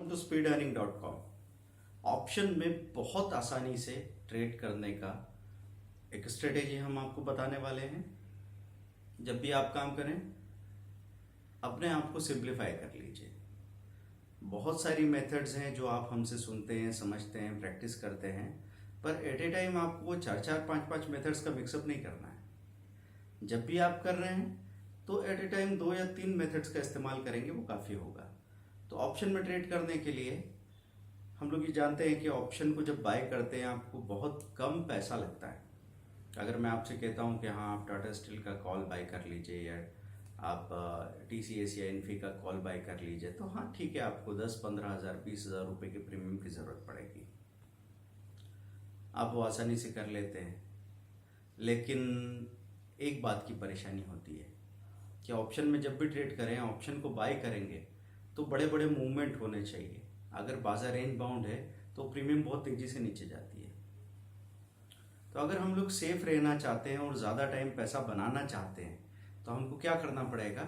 To speedearning.com। Option में बहुत आसानी से ट्रेड करने का एक स्ट्रेटेजी हम आपको बताने वाले हैं। जब भी आप काम करें अपने आप को सिंप्लीफाई कर लीजिए। बहुत सारी मेथड्स हैं जो आप हमसे सुनते हैं, समझते हैं, प्रैक्टिस करते हैं, पर एट ए टाइम आपको 4-5 मेथड्स का मिक्सअप नहीं करना है। जब भी आप कर रहे हैं तो एट ए टाइम 2 या 3 मेथड्स का इस्तेमाल करेंगे, वो काफ़ी होगा। तो ऑप्शन में ट्रेड करने के लिए हम लोग ये जानते हैं कि ऑप्शन को जब बाय करते हैं आपको बहुत कम पैसा लगता है। अगर मैं आपसे कहता हूँ कि हाँ आप टाटा स्टील का कॉल बाय कर लीजिए या आप TCS या इन्फी का कॉल बाय कर लीजिए, तो हाँ ठीक है, आपको 10-15 हज़ार 20 हज़ार रुपये के प्रीमियम की ज़रूरत पड़ेगी, आप वो आसानी से कर लेते हैं। लेकिन एक बात की परेशानी होती है कि ऑप्शन में जब भी ट्रेड करें, ऑप्शन को बाय करेंगे तो बड़े बड़े मूवमेंट होने चाहिए। अगर बाजार रेंज बाउंड है तो प्रीमियम बहुत तेज़ी से नीचे जाती है। तो अगर हम लोग सेफ रहना चाहते हैं और ज़्यादा टाइम पैसा बनाना चाहते हैं तो हमको क्या करना पड़ेगा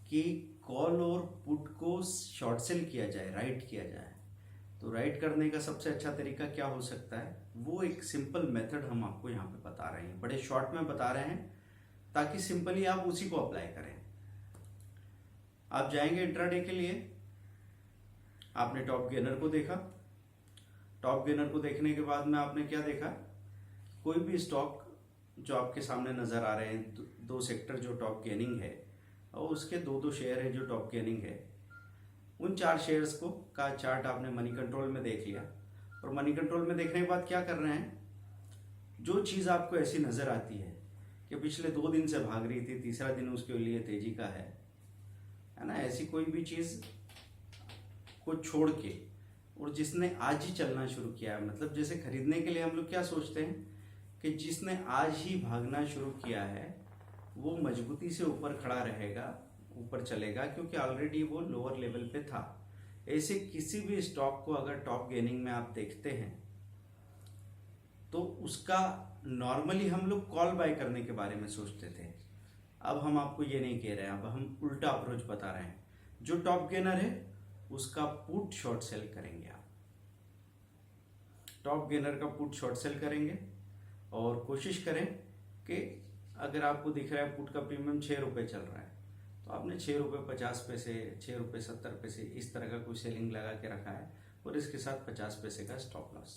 कि कॉल और पुट को शॉर्ट सेल किया जाए, राइट किया जाए। तो राइट करने का सबसे अच्छा तरीका क्या हो सकता है, वो एक सिंपल मेथड हम आपको यहाँ पे बता रहे हैं, बड़े शॉर्ट में बता रहे हैं ताकि सिंपली आप उसी को अप्लाई करें। आप जाएंगे इंट्राडे के लिए, आपने टॉप गेनर को देखा। टॉप गेनर को देखने के बाद में आपने क्या देखा, कोई भी स्टॉक जो आपके सामने नज़र आ रहे हैं, दो सेक्टर जो टॉप गेनिंग है और उसके दो शेयर है जो टॉप गेनिंग है, उन 4 शेयर्स को का चार्ट आपने मनी कंट्रोल में देख लिया। और मनी कंट्रोल में देखने के बाद क्या कर रहे हैं, जो चीज़ आपको ऐसी नज़र आती है कि पिछले 2 दिन से भाग रही थी, तीसरा दिन उसके लिए तेजी का है ना, ऐसी कोई भी चीज़ को छोड़ के और जिसने आज ही चलना शुरू किया है, मतलब जैसे खरीदने के लिए हम लोग क्या सोचते हैं कि जिसने आज ही भागना शुरू किया है वो मजबूती से ऊपर खड़ा रहेगा, ऊपर चलेगा, क्योंकि ऑलरेडी वो लोअर लेवल पे था। ऐसे किसी भी स्टॉक को अगर टॉप गेनिंग में आप देखते हैं तो उसका नॉर्मली हम लोग कॉल बाय करने के बारे में सोचते थे। अब हम आपको ये नहीं कह रहे हैं, अब हम उल्टा अप्रोच बता रहे हैं। जो टॉप गेनर है उसका पुट शॉर्ट सेल करेंगे आप, टॉप गेनर का पुट शॉर्ट सेल करेंगे और कोशिश करें कि अगर आपको दिख रहा है पुट का प्रीमियम 6 रुपये चल रहा है तो आपने 6 रुपये 50 पैसे, 6 रुपये 70 पैसे इस तरह का कोई सेलिंग लगा के रखा है और इसके साथ 50 पैसे का स्टॉप लॉस।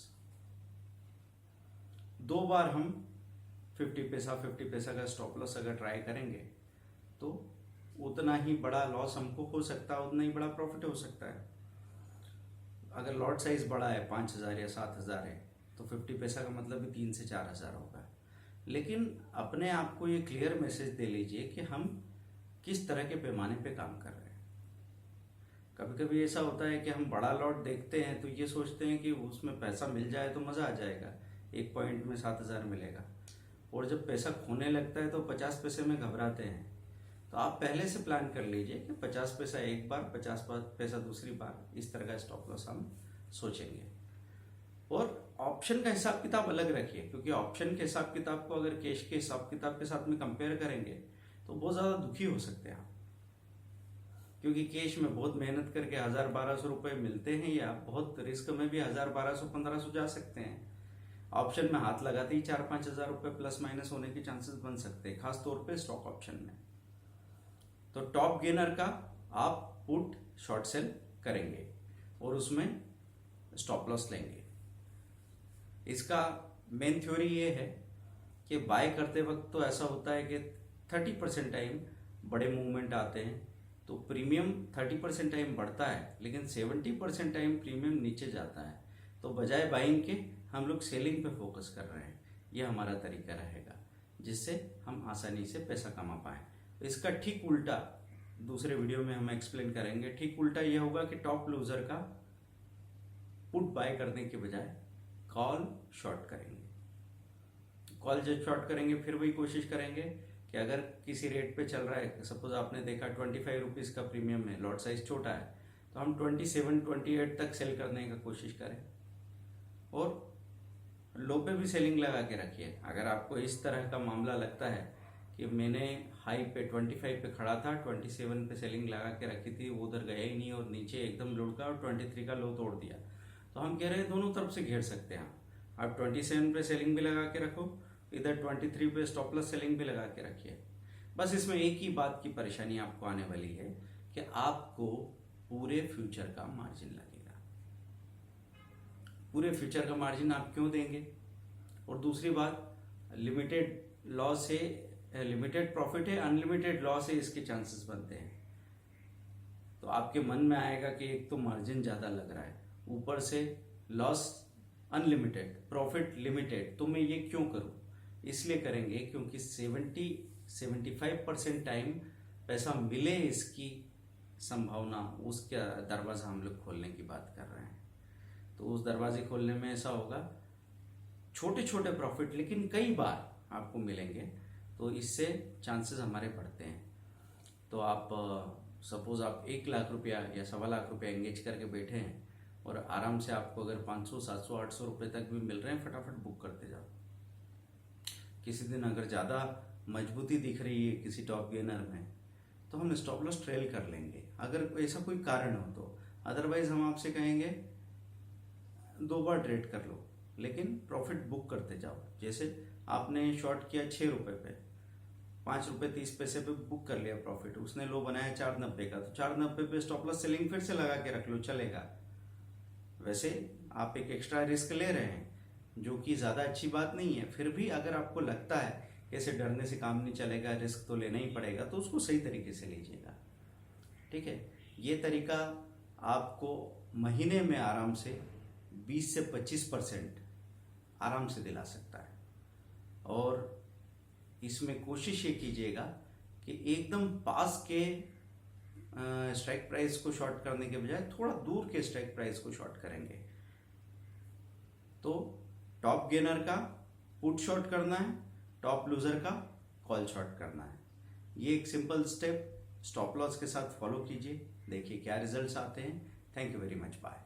2 बार हम 50 पैसा का स्टॉप लॉस अगर ट्राई करेंगे तो उतना ही बड़ा लॉस हमको हो सकता है, उतना ही बड़ा प्रॉफिट हो सकता है। अगर लॉट साइज बड़ा है, 5,000 या 7,000 है, तो 50 पैसा का मतलब भी 3 से 4 हज़ार होगा। लेकिन अपने आप को ये क्लियर मैसेज दे लीजिए कि हम किस तरह के पैमाने पे काम कर रहे हैं। कभी कभी ऐसा होता है कि हम बड़ा लॉट देखते हैं तो ये सोचते हैं कि उसमें पैसा मिल जाए तो मज़ा आ जाएगा, 1 पॉइंट में 7,000 मिलेगा, और जब पैसा खोने लगता है तो 50 पैसे में घबराते हैं। तो आप पहले से प्लान कर लीजिए कि 50 पैसा एक बार, 50 पैसा दूसरी बार, इस तरह का स्टॉप लॉस हम सोचेंगे। और ऑप्शन का हिसाब किताब अलग रखिए, क्योंकि ऑप्शन के हिसाब किताब को अगर कैश के हिसाब किताब के साथ में कंपेयर करेंगे तो बहुत ज़्यादा दुखी हो सकते हैं आप, क्योंकि कैश में बहुत मेहनत करके 1,000-1,200 रुपये मिलते हैं या बहुत रिस्क में भी 1,000-1,200-1,500 जा सकते हैं। ऑप्शन में हाथ लगाते ही 4-5 हज़ार रुपये प्लस माइनस होने के चांसेस बन सकते हैं, खासतौर पे स्टॉक ऑप्शन में। तो टॉप गेनर का आप पुट शॉर्ट सेल करेंगे और उसमें स्टॉप लॉस लेंगे। इसका मेन थ्योरी ये है कि बाय करते वक्त तो ऐसा होता है कि 30% टाइम बड़े मूवमेंट आते हैं तो प्रीमियम 30% टाइम बढ़ता है, लेकिन 70% टाइम प्रीमियम नीचे जाता है। तो बजाय बाइंग के हम लोग सेलिंग पे फोकस कर रहे हैं। ये हमारा तरीका रहेगा जिससे हम आसानी से पैसा कमा पाएँ। इसका ठीक उल्टा दूसरे वीडियो में हम एक्सप्लेन करेंगे। ठीक उल्टा यह होगा कि टॉप लूजर का पुट बाय करने के बजाय कॉल शॉर्ट करेंगे। कॉल जब शॉर्ट करेंगे फिर वही कोशिश करेंगे कि अगर किसी रेट पे चल रहा है, सपोज आपने देखा 25 रुपीज़ का प्रीमियम है, लॉट साइज छोटा है, तो हम 27-28 तक सेल करने का कोशिश करें और लो पे भी सेलिंग लगा के रखिए। अगर आपको इस तरह का मामला लगता है कि मैंने हाई पे 25 पे खड़ा था, 27 पे सेलिंग लगा के रखी थी, वो उधर गया ही नहीं और नीचे एकदम लुढ़का और 23 का लो तोड़ दिया। तो हम कह रहे हैं दोनों तरफ से घेर सकते हैं आप 27 पे सेलिंग भी लगा के रखो, इधर 23 पे स्टॉप लॉस सेलिंग भी लगा के रखिए। बस इसमें एक ही बात की परेशानी आपको आने वाली है कि आपको पूरे फ्यूचर का मार्जिन लगेगा। पूरे फ्यूचर का मार्जिन आप क्यों देंगे? और दूसरी बात, लिमिटेड लॉस है, लिमिटेड प्रॉफिट है, अनलिमिटेड लॉस है, इसके चांसेस बनते हैं। तो आपके मन में आएगा कि एक तो मार्जिन ज़्यादा लग रहा है, ऊपर से लॉस अनलिमिटेड, प्रॉफिट लिमिटेड, तो मैं ये क्यों करूं? इसलिए करेंगे क्योंकि 70-75% टाइम पैसा मिले इसकी संभावना, उसका दरवाज़ा हम लोग खोलने की बात कर रहे हैं। तो उस दरवाजे खोलने में ऐसा होगा, छोटे छोटे प्रॉफिट लेकिन कई बार आपको मिलेंगे, तो इससे चांसेस हमारे बढ़ते हैं। तो आप सपोज आप 1 लाख रुपया या 1.25 लाख रुपया एंगेज करके बैठे हैं और आराम से आपको अगर 500, 700, 800 रुपये तक भी मिल रहे हैं, फटाफट बुक करते जाओ। किसी दिन अगर ज़्यादा मजबूती दिख रही है किसी टॉप गेनर में, तो हम स्टॉप लॉस ट्रेल कर लेंगे अगर ऐसा कोई कारण हो तो। अदरवाइज हम आपसे कहेंगे 2 बार ट्रेड कर लो लेकिन प्रॉफिट बुक करते जाओ। जैसे आपने शॉर्ट किया 6 रुपये पे, 5 रुपये 30 पैसे पे बुक कर लिया प्रॉफिट, उसने लो बनाया 4.90 का, तो 4.90 पे स्टॉप लॉस सेलिंग फिर से लगा के रख लो, चलेगा। वैसे आप एक एक्स्ट्रा रिस्क ले रहे हैं जो कि ज़्यादा अच्छी बात नहीं है, फिर भी अगर आपको लगता है कि ऐसे डरने से काम नहीं चलेगा, रिस्क तो लेना ही पड़ेगा, तो उसको सही तरीके से लीजिएगा। ठीक है, ये तरीका आपको महीने में आराम से 20 से 25% आराम से दिला सकता है। और इसमें कोशिश ये कीजिएगा कि एकदम पास के स्ट्राइक प्राइस को शॉर्ट करने के बजाय थोड़ा दूर के स्ट्राइक प्राइस को शॉर्ट करेंगे। तो टॉप गेनर का पुट शॉर्ट करना है, टॉप लूजर का कॉल शॉर्ट करना है। ये एक सिंपल स्टेप स्टॉप लॉस के साथ फॉलो कीजिए, देखिए क्या रिजल्ट्स आते हैं। Thank you very much, bye.